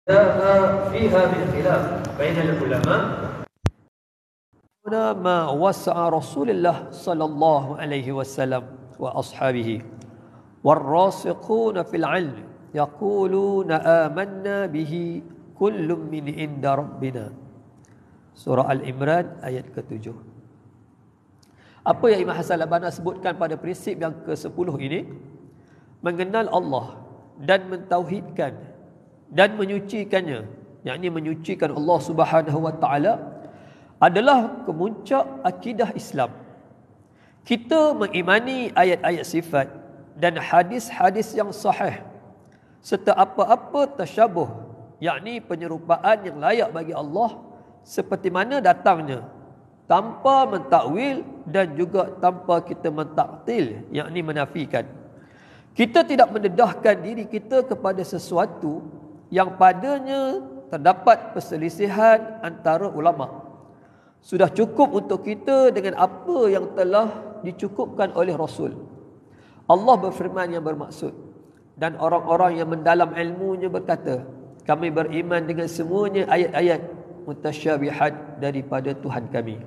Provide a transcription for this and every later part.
فيها من خلاف بين العلماء. ما وسع رسول الله صلى الله عليه وسلم وأصحابه والراسخون في العلم يقولون آمنا به كل من عند ربنا. Surah Al-Imran ayat ke-7. Apa yang Imam Hasan Al-Banna sebutkan pada prinsip yang ke-10 ini? Mengenal Allah dan mentauhidkan dan menyucikannya, yakni menyucikan Allah Subhanahu wa taala adalah kemuncak akidah Islam. Kita mengimani ayat-ayat sifat dan hadis-hadis yang sahih serta apa-apa tasyabuh, yakni penyerupaan yang layak bagi Allah seperti mana datangnya, tanpa mentakwil dan juga tanpa kita mentaktil, yakni menafikan. Kita tidak mendedahkan diri kita kepada sesuatu yang padanya terdapat perselisihan antara ulama. Sudah cukup untuk kita dengan apa yang telah dicukupkan oleh Rasul. Allah berfirman yang bermaksud, dan orang-orang yang mendalam ilmunya berkata, kami beriman dengan semuanya ayat-ayat mutasyabihat daripada Tuhan kami.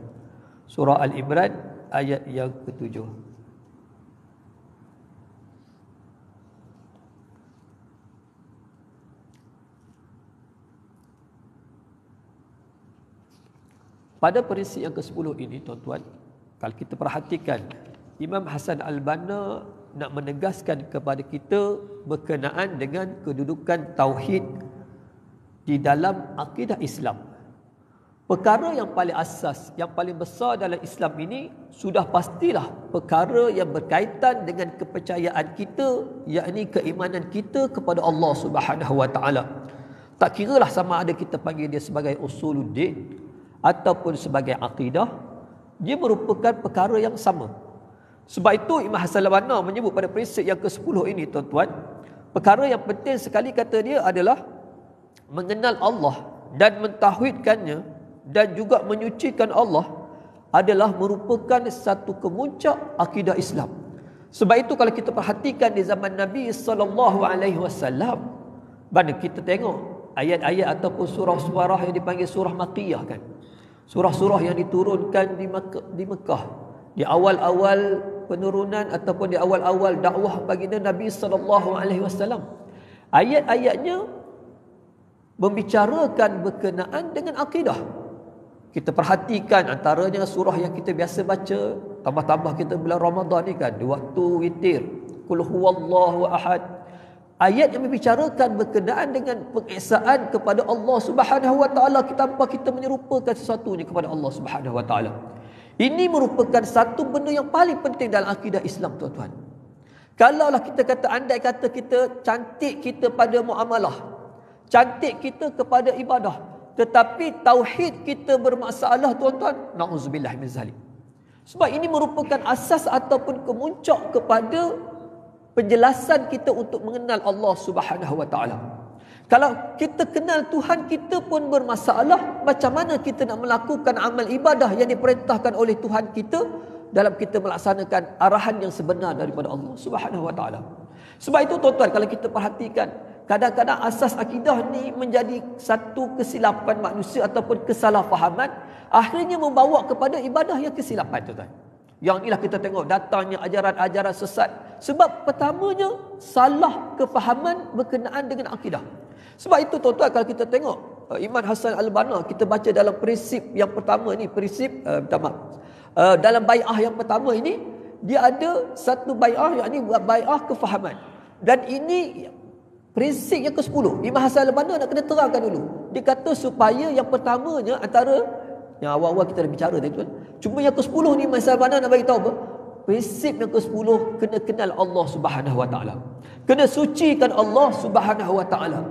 Surah Al-Imran ayat yang ke-7. Pada prinsip yang ke-10 ini, tuan-tuan, kalau kita perhatikan, Imam Hasan Al-Banna nak menegaskan kepada kita berkenaan dengan kedudukan tauhid di dalam akidah Islam. Perkara yang paling asas, yang paling besar dalam Islam ini sudah pastilah perkara yang berkaitan dengan kepercayaan kita, yakni keimanan kita kepada Allah Subhanahu wa taala. Tak kiralah sama ada kita panggil dia sebagai usuluddin ataupun sebagai akidah, dia merupakan perkara yang sama. Sebab itu Imam Hasan Al-Banna menyebut pada prinsip yang ke-10 ini, tuan-tuan, perkara yang penting sekali kata dia adalah mengenal Allah dan mentauhidkannya dan juga menyucikan Allah adalah merupakan satu kemuncak akidah Islam. Sebab itu kalau kita perhatikan di zaman Nabi SAW, mana kita tengok ayat-ayat ataupun surah-surah yang dipanggil surah Makkiyah kan. Surah-surah yang diturunkan di Mekah, di awal-awal penurunan ataupun di awal-awal dakwah baginda Nabi SAW. Ayat-ayatnya membicarakan berkenaan dengan akidah. Kita perhatikan antaranya surah yang kita biasa baca, tambah-tambah kita bulan Ramadan ni kan, di waktu witir, Qul huwallahu ahad. Ayat yang membicarakan berkenaan dengan pengesaan kepada Allah Subhanahu wa taala tanpa kita menyerupakan sesuatunya kepada Allah Subhanahu wa taala. Ini merupakan satu benda yang paling penting dalam akidah Islam, tuan-tuan. Kalaulah kita kata, andai kata kita cantik kita pada muamalah, cantik kita kepada ibadah, tetapi tauhid kita bermasalah, tuan-tuan, na'udzubillah min zalik. Sebab ini merupakan asas ataupun kemuncak kepada penjelasan kita untuk mengenal Allah Subhanahu wa taala. Kalau kita kenal Tuhan kita pun bermasalah, macam mana kita nak melakukan amal ibadah yang diperintahkan oleh Tuhan kita dalam kita melaksanakan arahan yang sebenar daripada Allah Subhanahu wa taala. Sebab itu, tuan-tuan, kalau kita perhatikan, kadang-kadang asas akidah ni menjadi satu kesilapan manusia ataupun kesalahfahaman, akhirnya membawa kepada ibadah yang kesilapan, tuan-tuan. Yang inilah kita tengok datangnya ajaran-ajaran sesat. Sebab pertamanya salah kefahaman berkenaan dengan akidah. Sebab itu, tuan-tuan, kalau kita tengok Imam Hasan Al-Banna, kita baca dalam prinsip yang pertama ni, dalam bai'ah yang pertama ini, dia ada satu bai'ah, yakni bai'ah kefahaman. Dan ini prinsip yang ke-10. Imam Hasan Al-Banna nak kena terangkan dulu. Dia kata supaya yang pertamanya antara yang awal-awal kita dah bicara tadi, tuan. Cuma yang ke-10 ni Imam Hasan Al-Banna nak bagi tahu apa? Prinsip yang ke-10, kena kenal Allah Subhanahu wa taala. Kena sucikan Allah Subhanahu wa taala.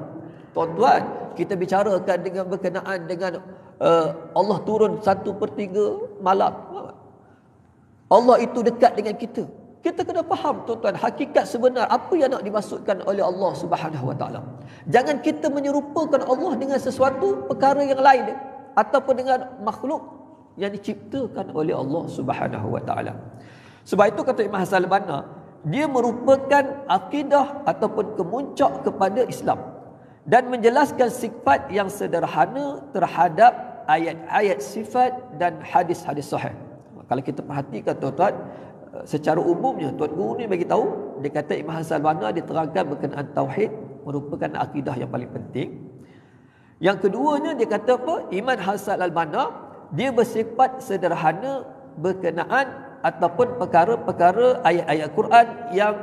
Tuan-tuan, kita bicarakan dengan berkenaan dengan Allah turun 1/3 malam. Allah itu dekat dengan kita. Kita kena faham, tuan-tuan, hakikat sebenar apa yang nak dimaksudkan oleh Allah Subhanahu wa taala. Jangan kita menyerupakan Allah dengan sesuatu perkara yang lain ataupun dengan makhluk yang diciptakan oleh Allah Subhanahu wa taala. Sebab itu kata Imam Hasan Al-Banna, dia merupakan akidah ataupun kemuncak kepada Islam. dan menjelaskan sifat yang sederhana terhadap ayat-ayat sifat dan hadis-hadis sahih. Kalau kita perhatikan tuan-tuan, secara umumnya Tuan Guru ni bagi tahu, dia kata Imam Hassan al-Banna diterangkan berkenaan tauhid merupakan akidah yang paling penting. Yang keduanya dia kata apa? Imam Hassan al-Banna dia bersifat sederhana berkenaan ataupun perkara-perkara ayat-ayat Quran yang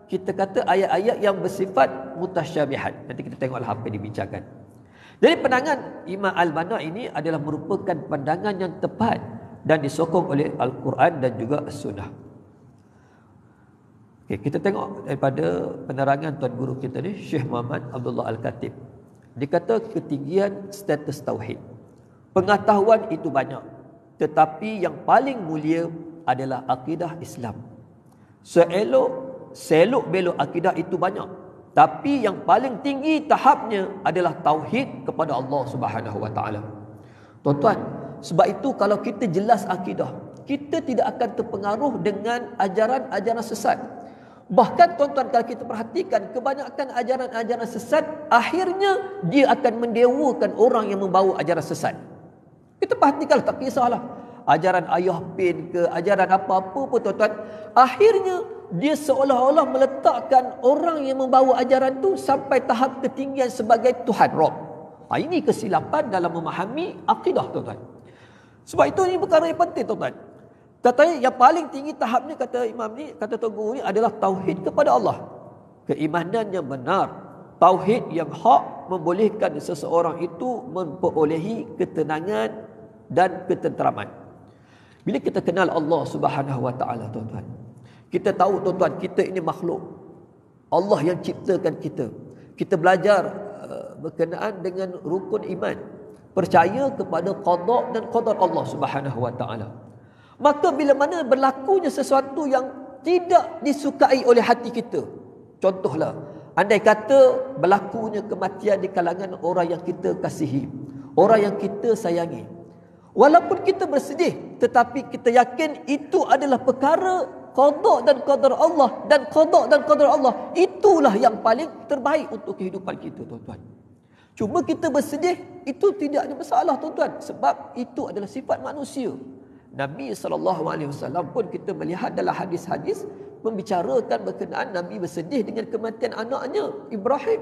kita kata ayat-ayat yang bersifat mutasyabihat. Nanti kita tengoklah apa yang dibincangkan. Jadi pandangan Imam al-Banna ini adalah merupakan pandangan yang tepat dan disokong oleh Al-Quran dan juga As-Sunnah. Okay, kita tengok daripada penerangan Tuan Guru kita ni, Syekh Muhammad Abdullah Al-Khatib. Dia kata ketinggian status tauhid. Pengetahuan itu banyak, tetapi yang paling mulia adalah akidah Islam. Selok belok akidah itu banyak, tapi yang paling tinggi tahapnya adalah tauhid kepada Allah Subhanahu wa taala. Tuan-tuan, sebab itu kalau kita jelas akidah, kita tidak akan terpengaruh dengan ajaran-ajaran sesat. Bahkan tuan-tuan, kalau kita perhatikan kebanyakan ajaran-ajaran sesat, akhirnya dia akan mendewakan orang yang membawa ajaran sesat. Kita perhatikanlah, tak kisahlah ajaran ayah pin ke ajaran apa-apa pun tuan-tuan, akhirnya dia seolah-olah meletakkan orang yang membawa ajaran tu sampai tahap ketinggian sebagai Tuhan Rob. Ini kesilapan dalam memahami akidah tuan-tuan. Sebab itu ini perkara yang penting tuan-tuan. Katanya yang paling tinggi tahapnya, kata imam ni, kata Tuan Guru ni, adalah tauhid kepada Allah. Keimanan yang benar, tauhid yang hak membolehkan seseorang itu memperolehi ketenangan dan ketenteraman. Bila kita kenal Allah Subhanahu wa taala tuan-tuan, kita tahu tuan-tuan, kita ini makhluk. Allah yang ciptakan kita. Kita belajar berkenaan dengan rukun iman, percaya kepada qada dan qadar Allah Subhanahu wa taala. Maka bila mana berlakunya sesuatu yang tidak disukai oleh hati kita, contohlah, andai kata berlakunya kematian di kalangan orang yang kita kasihi, orang yang kita sayangi, walaupun kita bersedih, tetapi kita yakin itu adalah perkara qada dan qadar Allah, dan qada dan qadar Allah itulah yang paling terbaik untuk kehidupan kita tuan-tuan. Cuma kita bersedih itu tidak ada masalah tuan-tuan, sebab itu adalah sifat manusia. Nabi SAW pun kita melihat dalam hadis-hadis membicarakan berkenaan Nabi bersedih dengan kematian anaknya Ibrahim.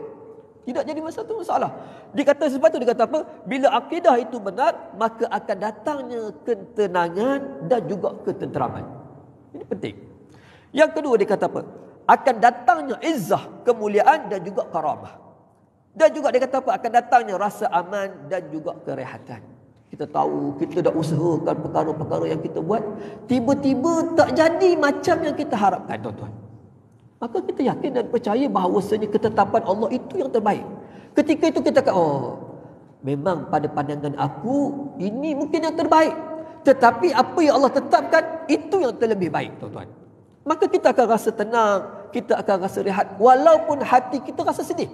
Tidak jadi masalah. Dia kata sebab itu, dia kata apa? Bila akidah itu benar, maka akan datangnya ketenangan dan juga ketenteraman. Ini penting. Yang kedua dia kata apa? Akan datangnya izzah, kemuliaan dan juga karamah. Dan juga dia kata apa? Akan datangnya rasa aman dan juga kerehatan. Kita tahu, kita dah usahakan perkara-perkara yang kita buat, tiba-tiba tak jadi macam yang kita harapkan tuan-tuan. Maka kita yakin dan percaya bahawasanya ketetapan Allah itu yang terbaik. Ketika itu kita kata, memang pada pandangan aku ini mungkin yang terbaik, tetapi apa yang Allah tetapkan itu yang terlebih baik tuan-tuan. Maka kita akan rasa tenang, kita akan rasa rehat, walaupun hati kita rasa sedih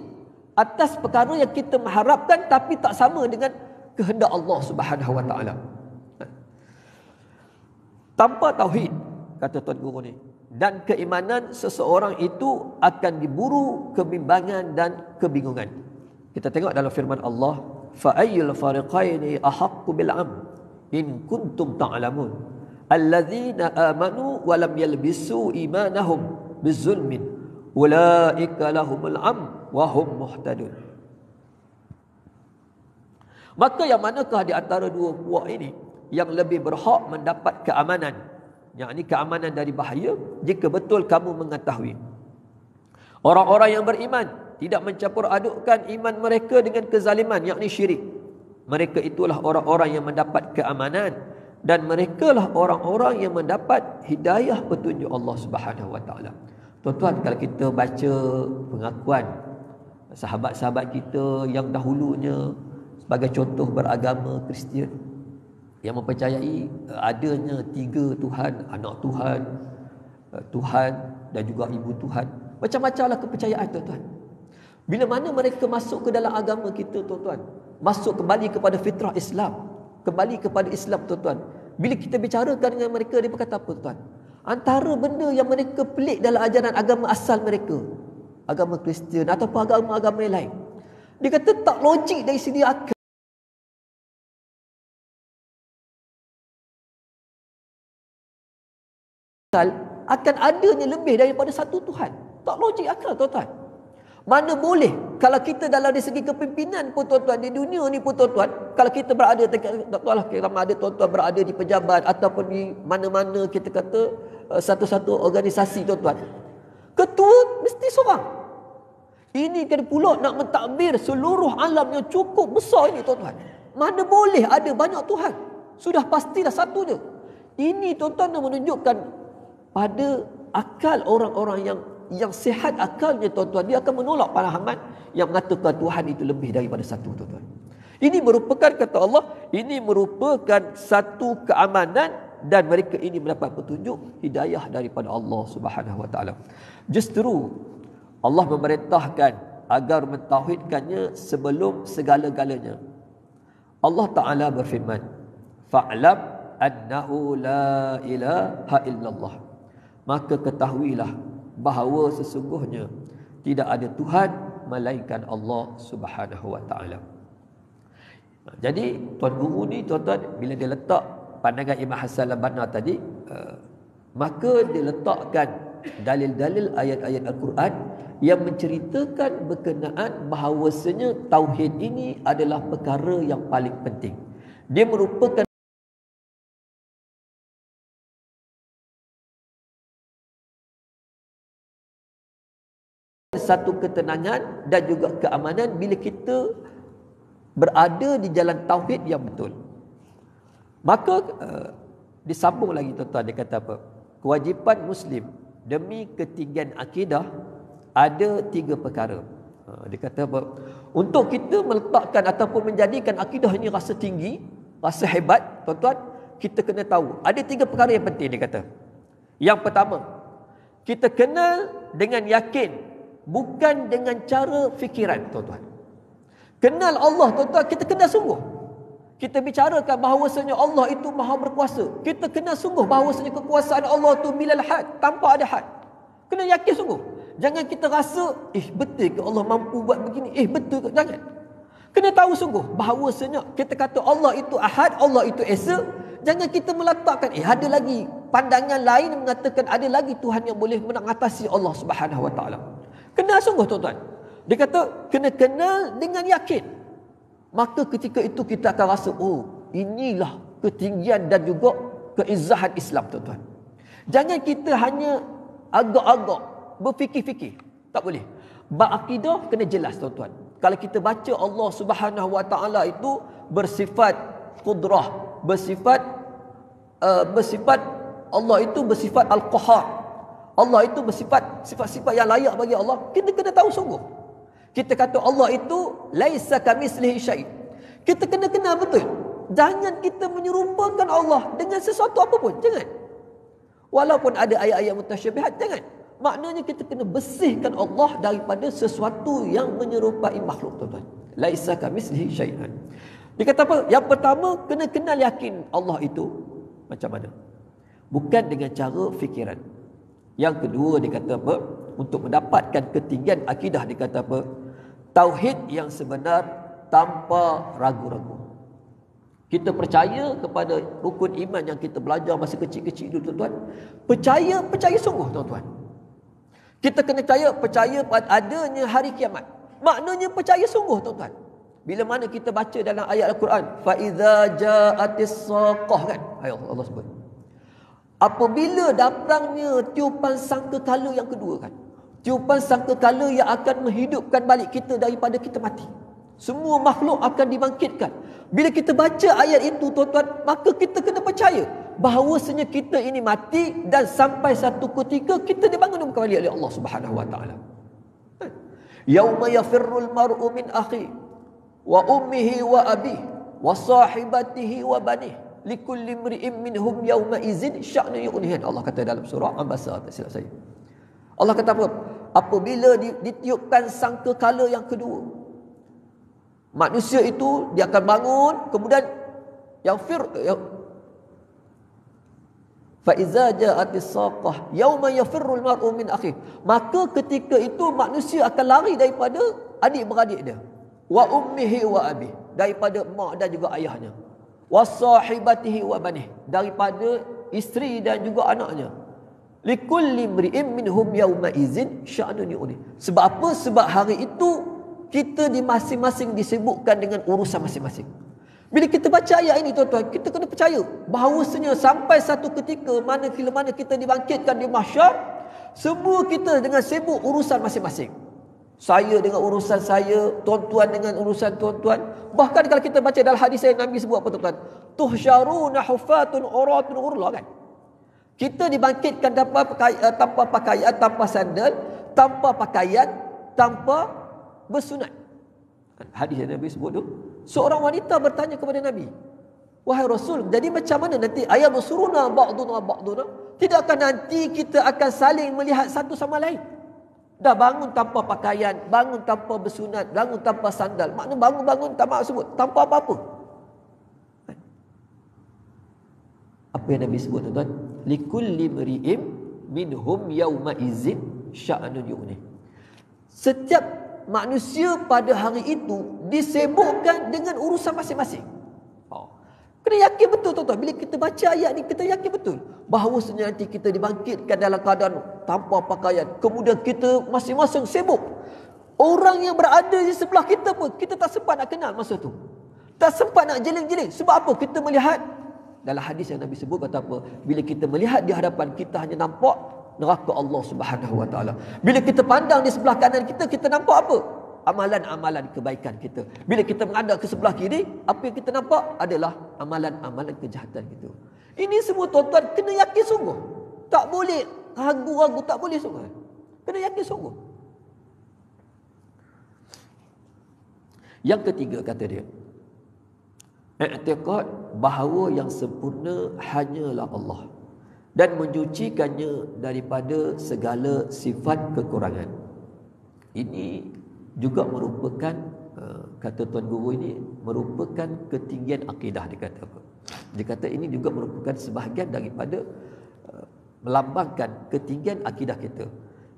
atas perkara yang kita mengharapkan tapi tak sama dengan kehendak Allah Subhanahu wa taala. Tanpa tauhid, kata Tuan Guru ni, dan keimanan, seseorang itu akan diburu kebimbangan dan kebingungan. Kita tengok dalam firman Allah, fa ayyul fariqaini ahaqqu bil am in kuntum ta'lamun alladzina amanu wa lam yalbisu imanahum bizulmin ulaika lahumul am wa hum muhtadun. Maka yang manakah di antara dua puak ini yang lebih berhak mendapat keamanan, yakni keamanan dari bahaya, jika betul kamu mengetahui. Orang-orang yang beriman tidak mencampur adukkan iman mereka dengan kezaliman, yakni syirik. Mereka itulah orang-orang yang mendapat keamanan, dan merekalah orang-orang yang mendapat hidayah petunjuk Allah Subhanahu wa taala. Tuan-tuan, kalau kita baca pengakuan sahabat-sahabat kita yang dahulunya, sebagai contoh beragama Kristian, yang mempercayai adanya 3 Tuhan, anak Tuhan, Tuhan dan juga ibu Tuhan. Macam-macamlah kepercayaan tuan-tuan. Bila mana mereka masuk ke dalam agama kita tuan-tuan, masuk kembali kepada fitrah Islam, kembali kepada Islam tuan-tuan. Bila kita bicarakan dengan mereka, dia berkata apa tuan? Antara benda yang mereka pelik dalam ajaran agama asal mereka, agama Kristian ataupun agama-agama yang lain, Dia kata tak logik dari segi akal. Akan adanya lebih daripada satu Tuhan. Tak logik akal, tuan-tuan. Mana boleh, kalau kita dalam dari segi kepimpinan pun tuan-tuan, di dunia ni pun tuan-tuan, kalau kita berada, kalau ada tuan-tuan berada di pejabat ataupun di mana-mana kita kata satu-satu organisasi tuan-tuan, ketua mesti seorang. Ini kan pula nak mentadbir seluruh alam yang cukup besar ini tuan-tuan. Mana boleh ada banyak Tuhan. Sudah pastilah satu je. Ini tuan-tuan menunjukkan pada akal orang-orang yang sihat akalnya tuan-tuan, dia akan menolak pemahaman yang mengatakan Tuhan itu lebih daripada satu tuan-tuan. Ini merupakan, kata Allah, ini merupakan satu keamanan dan mereka ini mendapat petunjuk hidayah daripada Allah Subhanahu wa taala. Justru Allah memerintahkan agar mentauhidkannya sebelum segala-galanya. Allah Taala berfirman, "Fa'lam annahu la ilaha illallah." Maka ketahuilah bahawa sesungguhnya tidak ada Tuhan melainkan Allah Subhanahu wa taala. Jadi tuan guru ni tuan-tuan, bila dia letak pandangan Imam Hasan Al-Banna tadi, maka dia letakkan dalil-dalil ayat-ayat Al-Quran yang menceritakan berkenaan bahawasanya tauhid ini adalah perkara yang paling penting. Dia merupakan satu ketenangan dan juga keamanan bila kita berada di jalan tauhid yang betul. Maka disambung lagi tuan-tuan, dia kata apa? Kewajipan Muslim demi ketinggian akidah ada 3 perkara. Dia kata apa? Untuk kita meletakkan ataupun menjadikan akidah ini rasa tinggi, rasa hebat, tuan-tuan, kita kena tahu ada 3 perkara yang penting, dia kata. Yang pertama, kita kenal dengan yakin, bukan dengan cara fikiran, tuan-tuan. Kenal Allah, tuan-tuan, kita kenal sungguh. Kita bicarakan bahawasanya Allah itu maha berkuasa. Kita kenal sungguh bahawasanya kekuasaan Allah itu bilal had, tanpa ada had. Kena yakin sungguh. Jangan kita rasa, betul ke Allah mampu buat begini? Betul ke? Jangan. Kena tahu sungguh bahawasanya kita kata Allah itu ahad, Allah itu esa. Jangan kita meletakkan, ada lagi pandangan lain yang mengatakan ada lagi Tuhan yang boleh mengatasi Allah Subhanahu wa taala. Kenal sungguh, tuan-tuan. Dia kata kena kenal dengan yakin. Maka ketika itu kita akan rasa, inilah ketinggian dan juga keizahan Islam, tuan-tuan. Jangan kita hanya agak-agak berfikir-fikir. Tak boleh. Berakidah kena jelas, tuan-tuan. Kalau kita baca Allah Subhanahu wa taala itu bersifat qudrah, bersifat Allah itu bersifat al-qahar. Allah itu bersifat sifat-sifat yang layak bagi Allah. Kita kena tahu sungguh. Kita kata Allah itu laisa kamitslihi syai'. Kita kena kenal betul. Jangan kita menyerupakan Allah dengan sesuatu apapun. Jangan. Walaupun ada ayat-ayat mutasyabihat, jangan. Maknanya kita kena bersihkan Allah daripada sesuatu yang menyerupai makhluk, tuan-tuan. Laisa kamitslihi syai'an. Dia kata apa? Yang pertama, kena kenal yakin Allah itu macam mana? Bukan dengan cara fikiran. Yang kedua, dia kata apa? Untuk mendapatkan ketinggian akidah, dia kata apa? Tauhid yang sebenar tanpa ragu-ragu. Kita percaya kepada rukun iman yang kita belajar masa kecil-kecil dulu, tuan-tuan. Percaya sungguh, tuan-tuan. Kita kena percaya pada adanya hari kiamat. Maknanya percaya sungguh, tuan-tuan. Bila mana kita baca dalam ayat Al-Quran, fa iza ja'atis saqah, kan? Ayat Allah sebut. Apabila datangnya tiupan sangkakala yang kedua, kan? Tiupan sangkakala yang akan menghidupkan balik kita daripada kita mati. Semua makhluk akan dibangkitkan. Bila kita baca ayat itu, tuan-tuan, maka kita kena percaya bahawasanya kita ini mati dan sampai satu ketika kita dibangun kembali oleh Allah Subhanahu wa taala. Yauma yafirrul mar'u min akhi wa ummihi wa abihi wa sahibatihi wa banihi likulli imri'in minhum yawma izin sya'nu yughnihin. Allah kata dalam surah An-Nisa, tak silap saya. Allah kata apa? Apabila ditiupkan sangkakala yang kedua, manusia itu dia akan bangun, kemudian fa iza ja'atis saqah yauma yafirrul mar'u min akhi. Maka ketika itu manusia akan lari daripada adik-beradik dia. wa ummihi wa abih, daripada mak dan juga ayahnya, wa sahibatihi wa banih, daripada isteri dan juga anaknya. Likulli imri'in minhum yawma izin sya'nun yu'ni. Sebab apa? Sebab hari itu kita di masing-masing disibukkan dengan urusan masing-masing. Bila kita baca ayat ini tuan-tuan, kita kena percaya bahawasanya sampai satu ketika mana kita dibangkitkan di mahsyar, semua kita dengan sibuk urusan masing-masing. Saya dengan urusan saya, tuan-tuan dengan urusan tuan-tuan. Bahkan kalau kita baca dalam hadis yang Nabi sebut apa tuan-tuan? Tuhsyaruna hufatun uratun ghurla, kan? Kita dibangkitkan tanpa pakaian, tanpa sandal, tanpa pakaian, tanpa bersunat. Hadis yang Nabi sebut tu, seorang wanita bertanya kepada Nabi, wahai Rasul, jadi macam mana nanti ayat bersuruna ba'duna ba'duna? Tidakkah nanti kita akan saling melihat satu sama lain? Dah bangun tanpa pakaian, bangun tanpa bersunat, bangun tanpa sandal. Maknanya bangun-bangun tanpa apa-apa. Apa yang Nabi sebut tuan-tuan? Likulli mri'im minhum yawma izin sya'nun yu'ni. Setiap manusia pada hari itu disibukkan dengan urusan masing-masing. Kena yakin betul tuan-tuan. Bila kita baca ayat ni, kita yakin betul bahawasanya nanti kita dibangkitkan dalam keadaan tanpa pakaian. Kemudian kita masing-masing sibuk. Orang yang berada di sebelah kita pun kita tak sempat nak kenal masa tu. Tak sempat nak jeling-jeling. Sebab apa? Kita melihat dalam hadis yang Nabi sebut, kata apa? Bila kita melihat di hadapan kita, hanya nampak neraka Allah Subhanahu Wa Taala. Bila kita pandang di sebelah kanan kita, kita nampak apa? Amalan-amalan kebaikan kita. Bila kita menghadap ke sebelah kiri, apa yang kita nampak adalah amalan-amalan kejahatan kita. Ini semua tuan-tuan kena yakin sungguh. Tak boleh ragu-ragu, tak boleh sungguh. Kena yakin sungguh. Yang ketiga kata dia, i'tiqad bahawa yang sempurna hanyalah Allah dan mencucikannya daripada segala sifat kekurangan. Ini juga merupakan, kata Tuan Guru ini, merupakan ketinggian akidah. Dia kata apa? Dia kata ini juga merupakan sebahagian daripada melambangkan ketinggian akidah kita.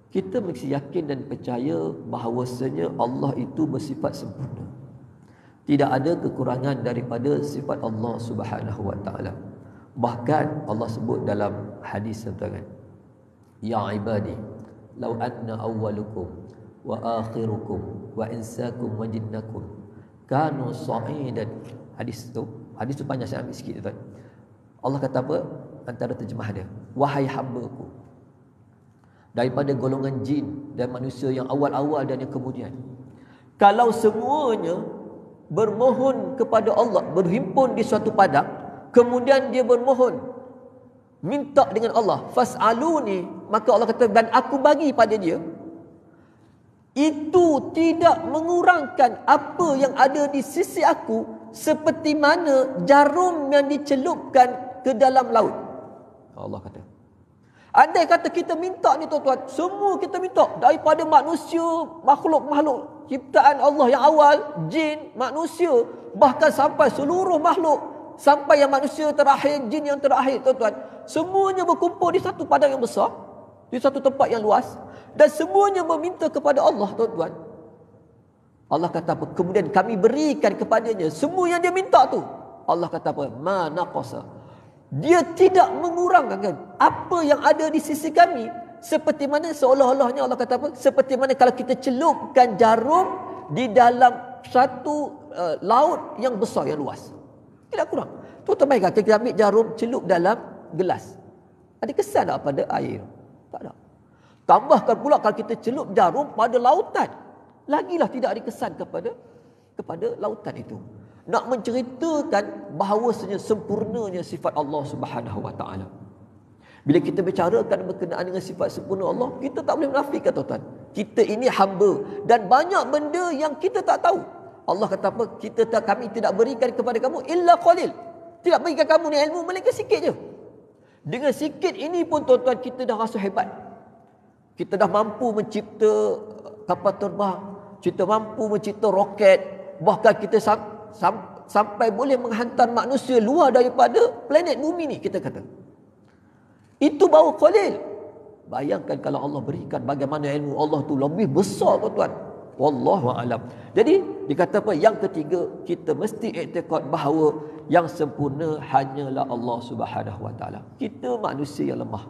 Kita mesti yakin dan percaya bahawasanya Allah itu bersifat sempurna. Tidak ada kekurangan daripada sifat Allah Subhanahu Wa Taala. Bahkan Allah sebut dalam hadis tuan-tuan, ya ibadi law anna awwalukum wa akhirukum wa insakum wa jinnakum kanu sa'idan. Hadis tu panjang, saya ambil sikit tuan. Allah kata apa? Antara terjemah dia, wahai hamba-Ku daripada golongan jin dan manusia yang awal-awal dan yang kemudian, kalau semuanya bermohon kepada Allah, berhimpun di suatu padang, kemudian dia bermohon, minta dengan Allah, fas'aluni, maka Allah kata dan aku bagi pada dia, itu tidak mengurangkan apa yang ada di sisi aku seperti mana jarum yang dicelupkan ke dalam laut. Allah kata, andai kata kita minta ni tuan-tuan, semua kita minta, daripada manusia, makhluk-makhluk ciptaan Allah yang awal, jin, manusia, bahkan sampai seluruh makhluk, sampai yang manusia terakhir, jin yang terakhir tuan-tuan, semuanya berkumpul di satu padang yang besar, di satu tempat yang luas, dan semuanya meminta kepada Allah tuan-tuan. Allah kata apa? Kemudian kami berikan kepadanya semua yang dia minta tu. Allah kata apa? Ma naqasa. Dia tidak mengurangkan apa yang ada di sisi kami, seperti mana seolah-olahnya Allah kata apa? Seperti mana kalau kita celupkan jarum di dalam satu laut yang besar, yang luas. Tidak kurang. Tuan-tuan bayangkan kita ambil jarum, celup dalam gelas. Ada kesan tak pada air? Tak ada. Tambahkan pula kalau kita celup jarum pada lautan, lagilah tidak ada kesan kepada lautan itu. Nak menceritakan bahawasanya sempurnanya sifat Allah Subhanahu Wa Taala. Bila kita bicarakan berkenaan dengan sifat sempurna Allah, kita tak boleh menafikan tuan-tuan. Kita ini hamba dan banyak benda yang kita tak tahu. Allah kata apa? Kami tidak berikan kepada kamu illa qalil. Tidak berikan kamu ni ilmu melainkan sikit je. Dengan sikit ini pun tuan-tuan kita dah rasa hebat. Kita dah mampu mencipta kapal terbang, kita mampu mencipta roket, bahkan kita sampai boleh menghantar manusia luar daripada planet bumi ni, kita kata. Itu baru qalil. Bayangkan kalau Allah berikan bagaimana ilmu Allah tu lebih besar tuan-tuan. Wallahu alam. Jadi dikata apa? Yang ketiga, kita mesti iktikad bahawa yang sempurna hanyalah Allah Subhanahu wa taala. Kita manusia yang lemah.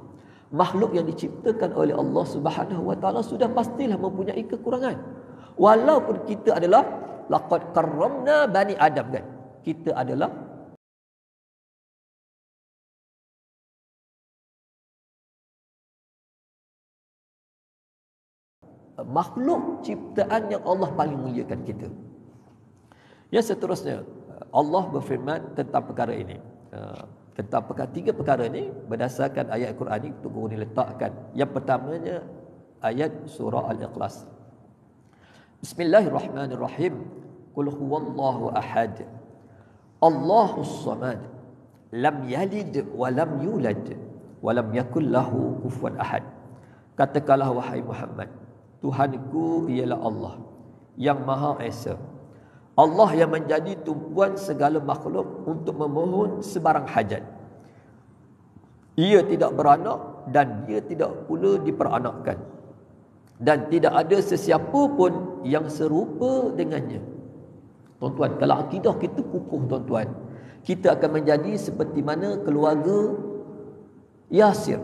Makhluk yang diciptakan oleh Allah Subhanahu wa taala sudah pastilah mempunyai kekurangan. Walaupun kita adalah laqad karramna bani Adam kan. Kita adalah makhluk ciptaan yang Allah paling muliakan kita. Yang seterusnya, Allah berfirman tentang perkara ini. Tentang tiga perkara ini berdasarkan ayat Al-Quran ini untuk diletakkan. Yang pertamanya ayat surah Al-Ikhlas. Bismillahirrahmanirrahim. Qul huwallahu ahad. Allahus samad. Lam yalid wa lam yulad wa lam yakul lahu kufuwan ahad. Katakanlah wahai Muhammad, Tuhanku ialah Allah yang Maha Esa. Allah yang menjadi tumpuan segala makhluk untuk memohon sebarang hajat. Ia tidak beranak dan dia tidak pula diperanakkan. Dan tidak ada sesiapa pun yang serupa dengannya. Tuan-tuan, kalau akidah kita kukuh tuan-tuan, kita akan menjadi seperti mana keluarga Yasir.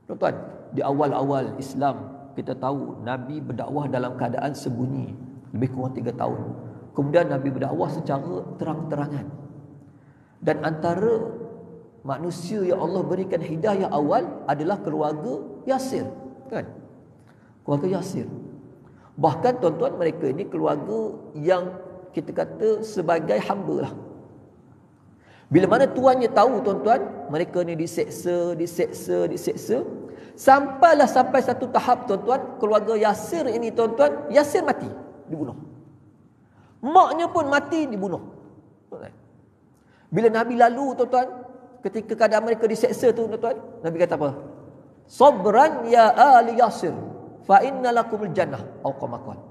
Tuan-tuan, di awal-awal Islam kita tahu Nabi berdakwah dalam keadaan sembunyi lebih kurang 3 tahun. Kemudian Nabi berdakwah secara terang-terangan. Dan antara manusia yang Allah berikan hidayah awal adalah keluarga Yasir, kan? Keluarga Yasir. Bahkan tuan-tuan, mereka ini keluarga yang kita kata sebagai hamba lah. Bila mana tuannya tahu tuan-tuan, mereka ni diseksa, sampailah sampai satu tahap tuan-tuan, keluarga Yasir ini tuan-tuan, Yasir mati, dibunuh. Maknya pun mati, dibunuh. Bila Nabi lalu tuan-tuan, ketika keadaan mereka diseksa tu tuan-tuan, Nabi kata apa? Sabran ya ali Yasir, fa inna lakumul jannah, atau kama qala.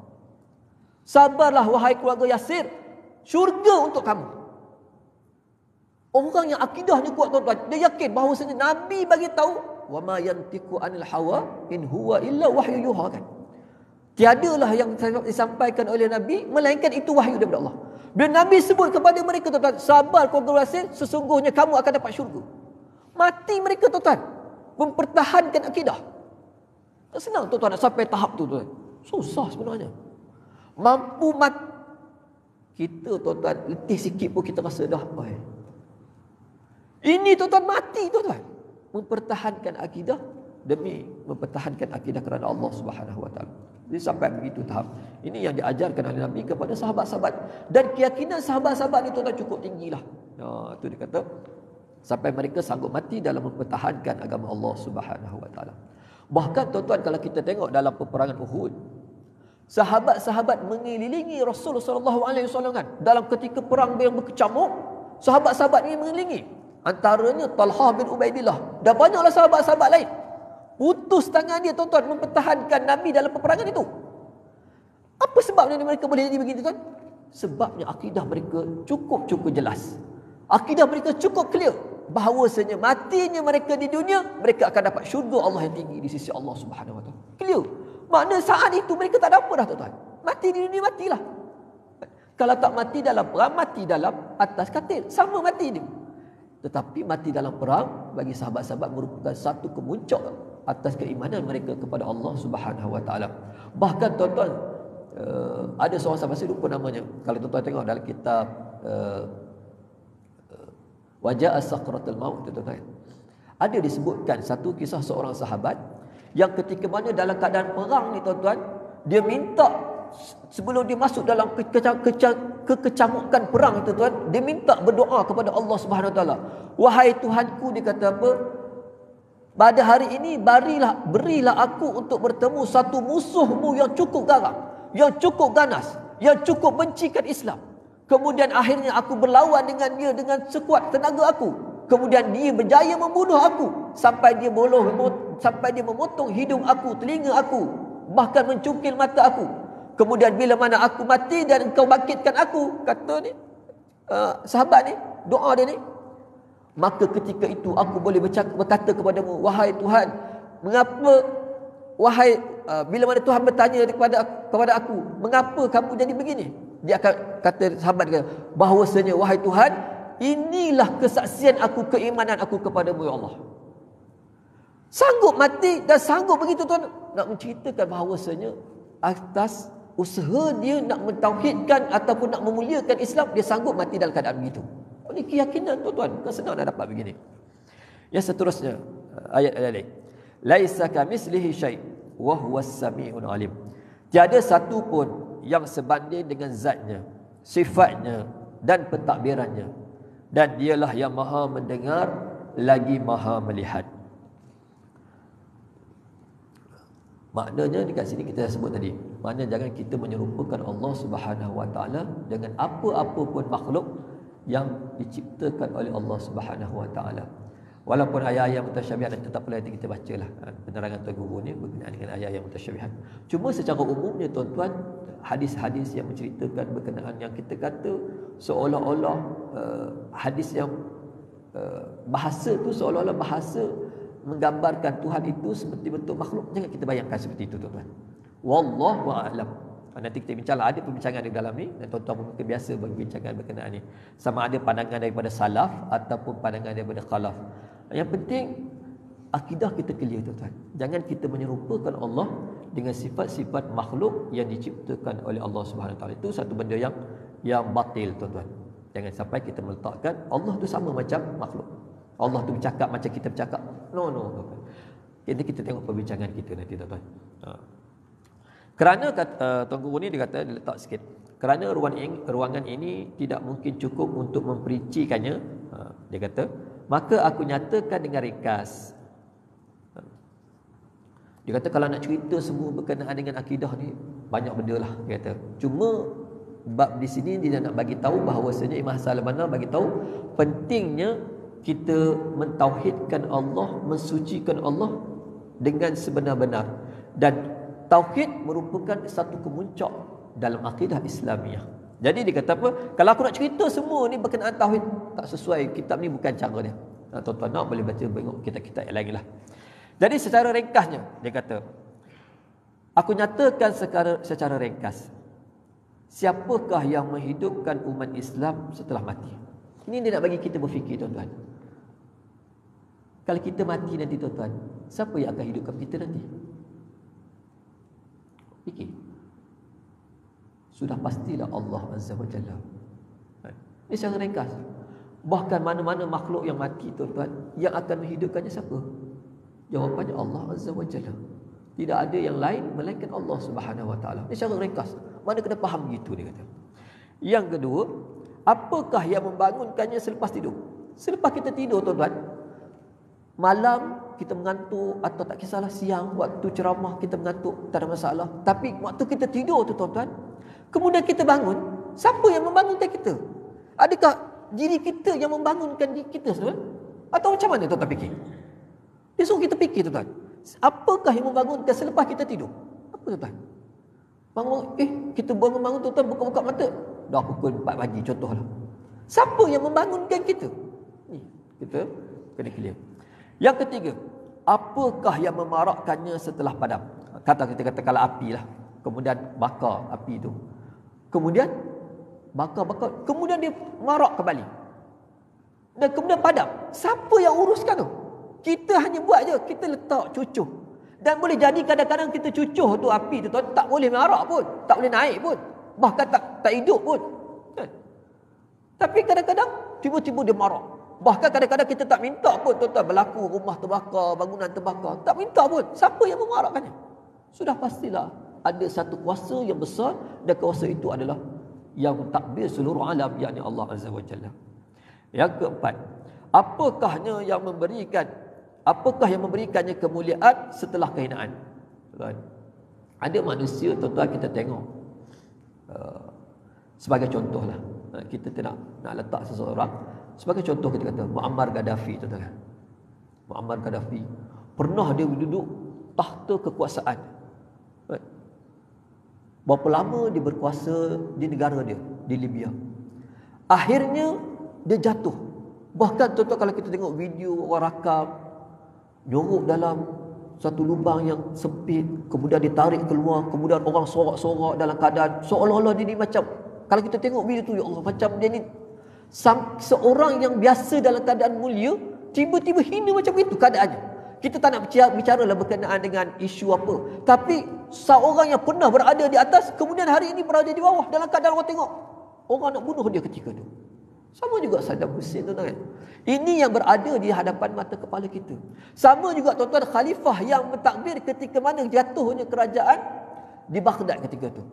Sabarlah wahai keluarga Yasir, syurga untuk kamu. Orang yang akidahnya kuat tuan-tuan, dia yakin bahawa Nabi bagi tahu wa ma yantiqu anil hawa in huwa illa wahyu yuha, kan. Tiadalah yang disampaikan oleh Nabi melainkan itu wahyu daripada Allah. Bila Nabi sebut kepada mereka tuan-tuan, sabar keluarga Yasir, sesungguhnya kamu akan dapat syurga. Mati mereka tuan-tuan, mempertahankan akidah. Tak senang tuan-tuan nak sampai tahap tu tuan. Susah sebenarnya. Mampu mati kita tuan-tuan, letih sikit pun kita rasa dah. Ini tuan-tuan mati tuan-tuan, mempertahankan akidah demi mempertahankan akidah kerana Allah Subhanahu wa taala. Jadi sampai begitu tahap. Ini yang diajarkan oleh Nabi kepada sahabat-sahabat, dan keyakinan sahabat-sahabat itu tuan cukup tinggilah. Itu dia kata sampai mereka sanggup mati dalam mempertahankan agama Allah Subhanahu wa taala. Bahkan tuan-tuan, kalau kita tengok dalam peperangan Uhud, sahabat-sahabat mengelilingi Rasulullah sallallahu alaihi wasallam kan. Dalam ketika perang yang berkecamuk, sahabat-sahabat ini mengelilingi. Antaranya Talhah bin Ubaidillah dan banyaklah sahabat-sahabat lain. Putus tangan dia tuan-tuan mempertahankan Nabi dalam peperangan itu. Apa sebabnya mereka boleh jadi begitu tuan? Sebabnya akidah mereka cukup jelas. Akidah mereka cukup clear bahawasanya matinya mereka di dunia, mereka akan dapat syurga Allah yang tinggi di sisi Allah Subhanahu wa taala. Clear. Makna saat itu mereka tak ada apa dah tuan-tuan. Mati di dunia, matilah. Kalau tak mati dalam perang, mati dalam atas katil, sama mati dia. Tetapi mati dalam perang bagi sahabat-sahabat merupakan satu kemuncak atas keimanan mereka kepada Allah Subhanahu wa taala. Bahkan tuan-tuan, ada seorang sahabat, saya lupa namanya. Kalau tuan-tuan tengok dalam kitab Waja'a Sakratul Maut tuan-tuan, ada disebutkan satu kisah seorang sahabat yang ketika mana dalam keadaan perang ni tuan-tuan, dia minta sebelum dia masuk dalam kekecamukan perang itu tuan, dia minta berdoa kepada Allah Subhanahu wa taala. Wahai Tuhanku, dia kata apa? Pada hari ini berilah aku untuk bertemu satu musuhmu yang cukup garang, yang cukup ganas, yang cukup bencikan Islam. Kemudian akhirnya aku berlawan dengan dia dengan sekuat tenaga aku. Kemudian dia berjaya membunuh aku sampai dia memotong hidung aku, telinga aku, bahkan mencungkil mata aku. Kemudian bila mana aku mati dan engkau bangkitkan aku, kata ni sahabat ni, doa dia ni, maka ketika itu aku boleh berkata kepadamu, wahai Tuhan, mengapa wahai bila mana Tuhan bertanya kepada aku, mengapa kamu jadi begini? Dia akan kata, sahabat kata, bahawasanya wahai Tuhan, inilah kesaksian aku, keimanan aku kepadamu ya Allah. Sanggup mati dan sanggup begitu Tuhan nak menceritakan bahawasanya atas usaha dia nak mentauhidkan ataupun nak memuliakan Islam, dia sanggup mati dalam keadaan begitu. Ini keyakinan tuan-tuan, bukan senang nak dapat begini. Yang seterusnya, ayat lain. Laisa kamislihi syai' wa huwas sami'un alim. Tiada satu pun yang sebanding dengan zatnya, sifatnya dan pentadbirannya, dan dialah yang maha mendengar lagi maha melihat. Maknanya dekat sini kita dah sebut tadi, maknanya jangan kita menyerupakan Allah Subhanahu Wa Taala dengan apa-apa pun makhluk yang diciptakan oleh Allah Subhanahu Wa Taala. Walaupun ayat-ayat mutasyabihat nanti tak perlu nanti kita bacalah penerangan Tuan Guru ni berkenaan dengan ayat-ayat mutasyabihat. Cuma secara umumnya tuan-tuan, hadis-hadis yang menceritakan berkenaan yang kita kata seolah-olah hadis yang bahasa tu seolah-olah bahasa menggambarkan Tuhan itu seperti bentuk makhluk, jangan kita bayangkan seperti itu tuan-tuan. Wallahu a'lam. Nanti kita bincanglah, ada perbincangan di dalam ni dan tuan-tuan pun mungkin biasa berbincangan berkenaan ni. Sama ada pandangan daripada salaf ataupun pandangan daripada khalaf. Yang penting akidah kita clear tuan-tuan. Jangan kita menyerupakan Allah dengan sifat-sifat makhluk yang diciptakan oleh Allah Subhanahu Taala. Itu satu benda yang batil tuan-tuan. Jangan sampai kita meletakkan Allah tu sama macam makhluk. Allah tu bercakap macam kita bercakap. No. Jadi kita tengok perbincangan kita nanti tuan-tuan. Kerana Tuan Guru ni dia kata, dia letak sikit. Kerana ruangan ini tidak mungkin cukup untuk mempericikannya. Dia kata, maka aku nyatakan dengan ringkas. Dia kata kalau nak cerita semua berkenaan dengan akidah ni banyak benda lah, dia kata. Cuma bab di sini dia nak bagi tahu bahawasanya Imam Hassan al-Banna bagi tahu pentingnya kita mentauhidkan Allah, mensucikan Allah dengan sebenar-benar. Dan tauhid merupakan satu kemuncak dalam akidah Islamiah. Jadi dia kata apa? Kalau aku nak cerita semua ni berkenaan tauhid, tak sesuai, kitab ni bukan cara dia. Tuan-tuan nak boleh baca tengok kitab-kitab yang lain lah. Jadi secara ringkasnya dia kata, aku nyatakan secara ringkas, siapakah yang menghidupkan umat Islam setelah mati? Ini dia nak bagi kita berfikir tuan-tuan. Kalau kita mati nanti tuan-tuan, siapa yang akan hidupkan kita nanti? Fikir. Sudah pastilah Allah Azza wa Jalla. Ini secara ringkas. Bahkan mana-mana makhluk yang mati tuan-tuan, yang akan menghidupkannya siapa? Jawapannya Allah Azza wa Jalla. Tidak ada yang lain melainkan Allah Subhanahu wa Taala. Ini secara ringkas. Mana kena faham gitu dia kata. Yang kedua, apakah yang membangunkannya selepas tidur? Selepas kita tidur tuan-tuan, malam kita mengantuk atau tak kisahlah siang waktu ceramah kita mengantuk, tak ada masalah. Tapi waktu kita tidur tu tuan-tuan, kemudian kita bangun, siapa yang membangunkan kita? Adakah diri kita yang membangunkan diri kita tuan? Atau macam mana tuan-tuan fikir? Dia suruh kita fikir tuan-tuan. Apakah yang membangunkan selepas kita tidur? Apa tuan-tuan? Bangun, kita bangun tuan-tuan, buka-buka mata, dah pukul 4 pagi contohlah. Siapa yang membangunkan kita? Ni, kita kena clear. Yang ketiga, apakah yang memarakkannya setelah padam? Kita kata kalau api lah, kemudian bakar api itu, kemudian bakar, kemudian dia marak kembali dan kemudian padam. Siapa yang uruskan tu? Kita hanya buat je, kita letak cucuh. Dan boleh jadi kadang-kadang kita cucuh tu api tu tak boleh marak pun, tak boleh naik pun, bahkan tak hidup pun kan? Tapi kadang-kadang tiba-tiba dia marak. Bahkan kadang-kadang kita tak minta pun tuan-tuan, berlaku rumah terbakar, bangunan terbakar, tak minta pun. Siapa yang memarakkannya? Sudah pastilah ada satu kuasa yang besar, dan kuasa itu adalah yang mentadbir seluruh alam, yakni Allah Azza wa Jalla. Yang keempat, apakah yang memberikannya kemuliaan setelah kehinaan? Tuan, ada manusia tuan-tuan kita tengok, sebagai contohlah, kita tidak nak letak seseorang. Sebagai contoh kita kata Muammar Gaddafi tuan-tuan. Muammar Gaddafi pernah dia duduk tahta kekuasaan. Berapa lama dia berkuasa di negara dia, di Libya. Akhirnya dia jatuh. Bahkan tuan-tuan kalau kita tengok video orang rakam, nyorok dalam satu lubang yang sempit, kemudian ditarik keluar, kemudian orang sorak-sorak dalam keadaan seolah-olah dia ni macam, kalau kita tengok video tu, ya Allah, macam dia ni seorang yang biasa dalam keadaan mulia tiba-tiba hina macam itu keadaannya. Kita tak nak bicara lah berkenaan dengan isu apa, tapi seorang yang pernah berada di atas kemudian hari ini berada di bawah dalam keadaan orang tengok orang nak bunuh dia ketika tu. Sama juga Saddam Hussein, tuan-tuan. Ini yang berada di hadapan mata kepala kita. Sama juga, tuan-tuan, khalifah yang mentadbir ketika mana jatuhnya kerajaan di Baghdad ketika itu.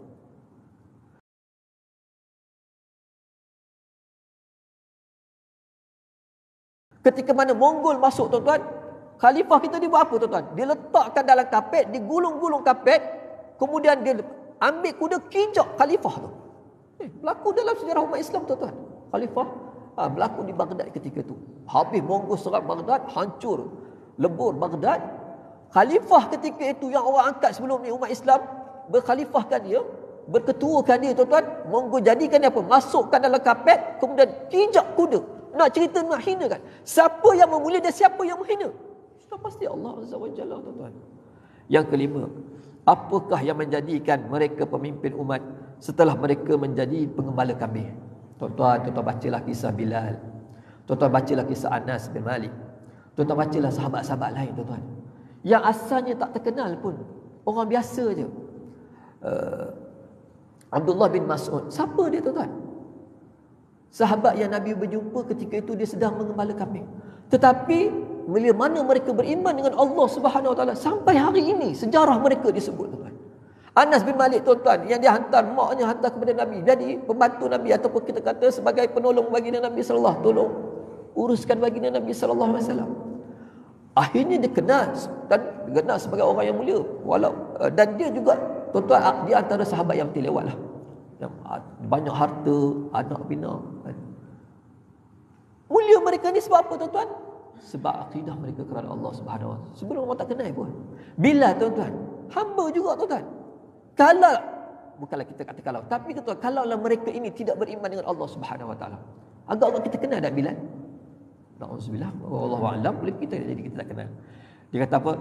Ketika mana Mongol masuk, tuan-tuan, khalifah kita dia buat apa, tuan-tuan? Dia letakkan dalam kapet, dia gulung-gulung kapet, kemudian dia ambil kuda kijak khalifah tu. Berlaku dalam sejarah umat Islam, tuan-tuan. Khalifah berlaku di Baghdad ketika itu. Habis Mongol serang Baghdad, hancur lebur Baghdad. Khalifah ketika itu yang orang angkat sebelum ni, umat Islam berkhalifahkan dia, berketuakan dia, tuan-tuan. Mongol jadikan dia apa? Masukkan dalam kapet, kemudian kijak kuda. Nak cerita, nak hina kan? Siapa yang memulia dan siapa yang menghina? Sudah pasti Allah Azza wa Jalla, tuan-tuan. Yang kelima, apakah yang menjadikan mereka pemimpin umat setelah mereka menjadi pengembala kambing? Tuan-tuan bacalah kisah Bilal. Tuan-tuan bacalah kisah Anas bin Malik. Tuan-tuan bacalah sahabat-sahabat lain, tuan-tuan, yang asalnya tak terkenal pun, orang biasa je. Abdullah bin Mas'ud, siapa dia, tuan-tuan? Sahabat yang Nabi berjumpa ketika itu dia sedang mengembala kambing. Tetapi bila mana mereka beriman dengan Allah Subhanahu Wa Taala, sampai hari ini sejarah mereka disebut, tuan-tuan. Anas bin Malik, tuan-tuan, yang dia hantar, maknya hantar kepada Nabi, jadi pembantu Nabi, ataupun kita kata sebagai penolong baginda Nabi sallallahu alaihi wasallam, tolong uruskan baginda Nabi sallallahu alaihi wasallam. Akhirnya dia kenal sebagai orang yang mulia, dan dia juga, tuan-tuan, dia antara sahabat yang terlewat lah, yang banyak harta, anak bina. Mulia mereka ni sebab apa, tuan-tuan? Sebab akidah mereka kerana Allah Subhanahu Wa Taala. Sebelum orang tak kenal pun. Bila, tuan-tuan, hamba juga, tuan-tuan. Kalau, bukanlah kita kata kalau, tapi tuan-tuan, kalaulah mereka ini tidak beriman dengan Allah Subhanahu Wa Taala, agak-agak kita kenal tak Bilal? Na'udzubillah, wallahu a'lam, boleh kita jadi kita tak kenal. Dia kata apa?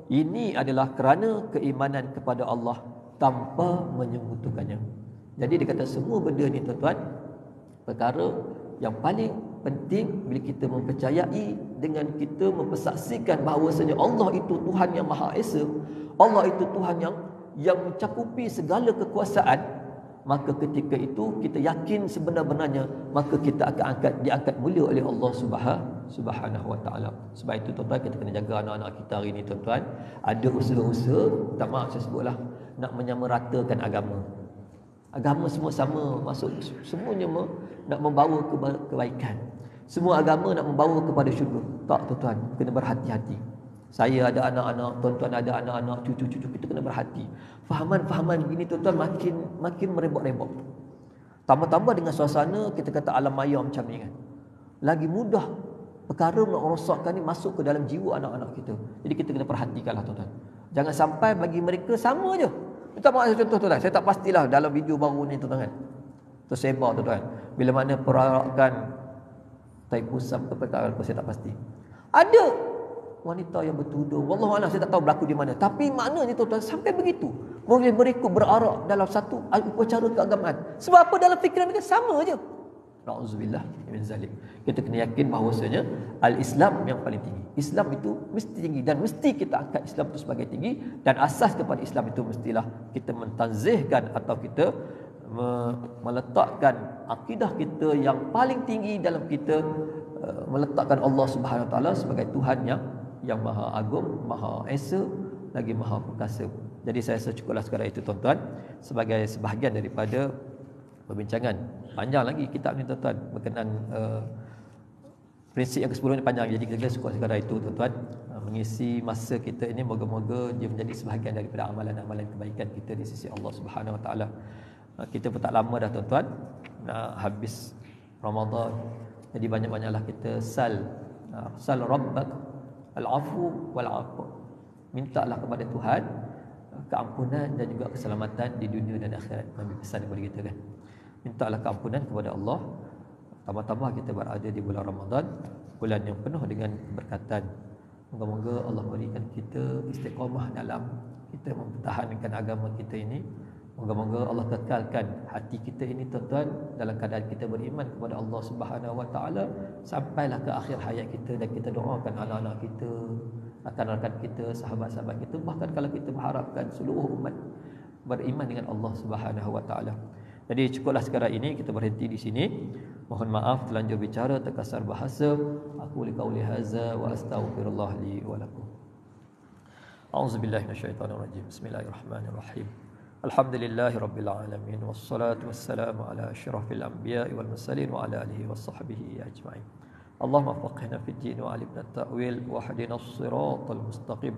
Ini adalah kerana keimanan kepada Allah tanpa menyekutukannya. Jadi dia kata semua benda ni, tuan-tuan, perkara yang paling penting bila kita mempercayai dengan kita mempersaksikan bahawasanya Allah itu Tuhan yang Maha Esa, Allah itu Tuhan yang mencakupi segala kekuasaan, maka ketika itu kita yakin sebenar-benarnya, maka kita akan diangkat mulia oleh Allah Subhanahu Wa Taala. Sebab itu, tuan-tuan, kita kena jaga anak-anak kita hari ini, tuan-tuan. Ada usaha-usaha, tak maaf saya sebutlah, nak menyamaratakan agama. Agama semua sama, maksud semuanya nak membawa kebaikan. Semua agama nak membawa kepada syurga. Tak, tuan-tuan, kena berhati-hati. Saya ada anak-anak, tuan-tuan ada anak-anak, cucu-cucu, kita kena berhati. Fahaman-fahaman begini, tuan-tuan, makin merebak-rebak. Tambah-tambah dengan suasana kita kata alam maya macam ni kan, lagi mudah perkara nak rosakkan ni masuk ke dalam jiwa anak-anak kita. Jadi kita kena perhatikanlah, tuan-tuan. Jangan sampai bagi mereka sama je. Kita maksud contoh, tuan-tuan, saya tak pastilah dalam video baru ni, tuan-tuan, kan, tersebar, tuan-tuan, bila mana perarakan Thaipusam ke perkara apa saya tak pasti. Ada wanita yang bertudung, wallahu a'lam, saya tak tahu berlaku di mana. Tapi maknanya, tuan-tuan, sampai begitu mereka berarak dalam satu upacara keagamaan. Sebab apa? Dalam fikiran mereka sama je. Na'udzubillah min zalik. Kita kena yakin bahawasanya al-Islam yang paling tinggi. Islam itu mesti tinggi dan mesti kita angkat Islam itu sebagai tinggi, dan asas kepada Islam itu mestilah kita mentazihkan atau kita meletakkan akidah kita yang paling tinggi dalam kita meletakkan Allah Subhanahu Wa Taala sebagai Tuhan yang Maha Agung, Maha Esa, lagi Maha Perkasa. Jadi saya rasa cukuplah sekadar itu, tuan-tuan, sebagai sebahagian daripada perbincangan. Panjang lagi kitab ni, tuan-tuan, berkenaan prinsip yang ke-10 ni panjang. Jadi kita cukup sekadar itu, tuan-tuan, mengisi masa kita ini. Moga-moga dia menjadi sebahagian daripada amalan-amalan kebaikan kita di sisi Allah Subhanahu Wa Taala. Kita pun tak lama dah, tuan-tuan, nak habis Ramadan. Jadi banyak-banyaklah kita sal rabbak al-afu wal-afu. Mintalah kepada Tuhan keampunan dan juga keselamatan di dunia dan akhirat. Nabi pesan kepada kita, kan, mintalah keampunan kepada Allah. Tambah-tambah kita berada di bulan Ramadan, bulan yang penuh dengan keberkatan, Moga-moga Allah berikan kita istiqamah dalam kita mempertahankan agama kita ini. Moga-moga Allah kekalkan hati kita ini tuan-tuan dalam keadaan kita beriman kepada Allah Subhanahu Wa Taala sampailah ke akhir hayat kita, dan kita doakan anak-anak kita, rakan-rakan kita, sahabat-sahabat kita, bahkan kalau kita mengharapkan seluruh umat beriman dengan Allah Subhanahu Wa Taala. Jadi cukuplah sekarang ini, kita berhenti di sini. Mohon maaf terlanjur bicara, terkasar bahasa. Aku liqauli hadza wa astaghfirullah li wa lakum. A'udzubillahi minasyaitonirrajim. Bismillahirrahmanirrahim. Alhamdulillahirabbil alamin wassalatu wassalamu ala asyrafil anbiya'i wal mursalin wa ala alihi washabbihi ajma'in. Allahumma faqihna fid din wa 'allimna at-ta'wil wa hdina as-siratal mustaqim.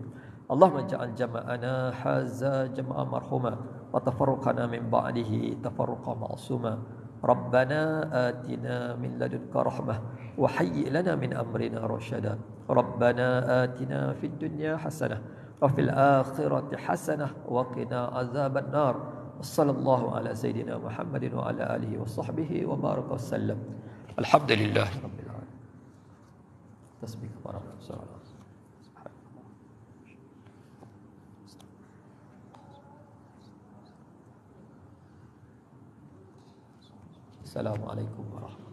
Allahumma ja'al jama'ana hadza jama'an marhuma wa tafarruqana min ba'dihi tafarruqan ma'suma. Rabbana atina min ladunka rahmah wa hayyi' lana min amrina rasyada. Rabbana atina fid dunya hasanah wa fil akhirati hasanah wa qina azaban nar. Wassallallahu ala sayidina Muhammadin wa ala alihi wa sahbihi wa baraka wasallam. Alhamdulillahi rabbil alamin. Tasbih kepada Allah. Assalamualaikum warahmatullahi wabarakatuh.